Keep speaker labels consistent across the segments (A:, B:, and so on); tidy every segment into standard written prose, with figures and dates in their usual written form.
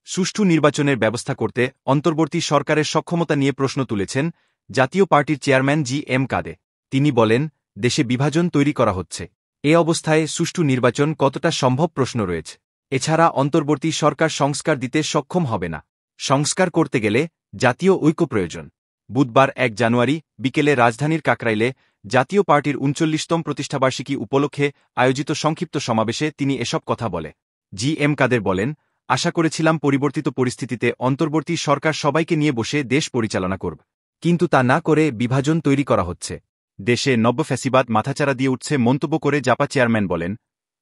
A: সুষ্ঠু নির্বাচনের ব্যবস্থা করতে অন্তর্বর্তী সরকারের সক্ষমতা নিয়ে প্রশ্ন তুলেছেন জাতীয় পার্টির চেয়ারম্যান জি এম কাদে। তিনি বলেন, দেশে বিভাজন তৈরি করা হচ্ছে। এ অবস্থায় সুষ্ঠু নির্বাচন কতটা সম্ভব প্রশ্ন রয়েছে। এছাড়া অন্তর্বর্তী সরকার সংস্কার দিতে সক্ষম হবে না। সংস্কার করতে গেলে জাতীয় ঐক্য প্রয়োজন। বুধবার ১ জানুয়ারি বিকেলে রাজধানীর কাকরাইলে জাতীয় পার্টির ৩৯তম প্রতিষ্ঠাবার্ষিকী উপলক্ষে আয়োজিত সংক্ষিপ্ত সমাবেশে তিনি এসব কথা বলে। জি এম কাদের বলেন, আশা করেছিলাম পরিবর্তিত পরিস্থিতিতে অন্তর্বর্তী সরকার সবাইকে নিয়ে বসে দেশ পরিচালনা করবে, কিন্তু তা না করে বিভাজন তৈরি করা হচ্ছে। দেশে নব্য ফ্যাসিবাদ মাথাচাড়া দিয়ে উঠছে মন্তব্য করে জাপা চেয়ারম্যান বলেন,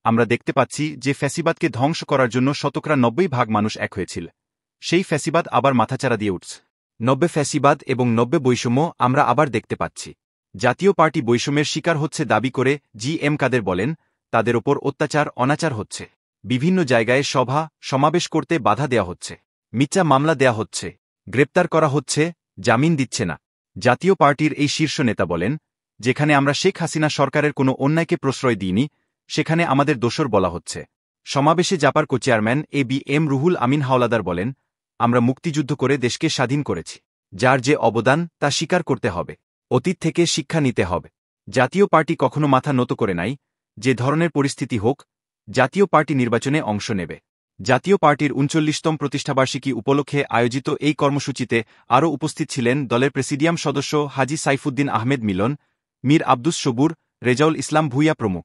A: আমরা দেখতে পাচ্ছি যে ফ্যাসিবাদকে ধ্বংস করার জন্য ৯০% মানুষ এক হয়েছিল, সেই ফ্যাসিবাদ আবার মাথাচাড়া দিয়ে উঠছে। নব্য ফ্যাসিবাদ এবং নব্য বৈষম্য আমরা আবার দেখতে পাচ্ছি। জাতীয় পার্টি বৈষম্যের শিকার হচ্ছে দাবি করে জি এম কাদের বলেন, তাদের ওপর অত্যাচার অনাচার হচ্ছে। বিভিন্ন জায়গায় সভা সমাবেশ করতে বাধা দেওয়া হচ্ছে, মিথ্যা মামলা দেয়া হচ্ছে, গ্রেপ্তার করা হচ্ছে, জামিন দিচ্ছে না। জাতীয় পার্টির এই শীর্ষ নেতা বলেন, যেখানে আমরা শেখ হাসিনা সরকারের কোনো অন্যায়কে প্রশ্রয় দিইনি, সেখানে আমাদের দোষর বলা হচ্ছে। সমাবেশে জাপার chairman A B M Ruhul Amin Howlader বলেন, আমরা মুক্তিযুদ্ধ করে দেশকে স্বাধীন করেছি। যার যে অবদান তা স্বীকার করতে হবে, অতীত থেকে শিক্ষা নিতে হবে। জাতীয় পার্টি কখনো মাথা নত করে নাই। যে ধরনের পরিস্থিতি হোক, জাতীয় পার্টি নির্বাচনে অংশ নেবে। জাতীয় পার্টির ৩৯তম প্রতিষ্ঠাবার্ষিকী উপলক্ষে আয়োজিত এই কর্মসূচিতে আরও উপস্থিত ছিলেন দলের প্রেসিডিয়াম সদস্য হাজী সাইফুদ্দিন আহমেদ মিলন, মীর আব্দুস সবুর, রেজাউল ইসলাম ভূঁইয়া প্রমুখ।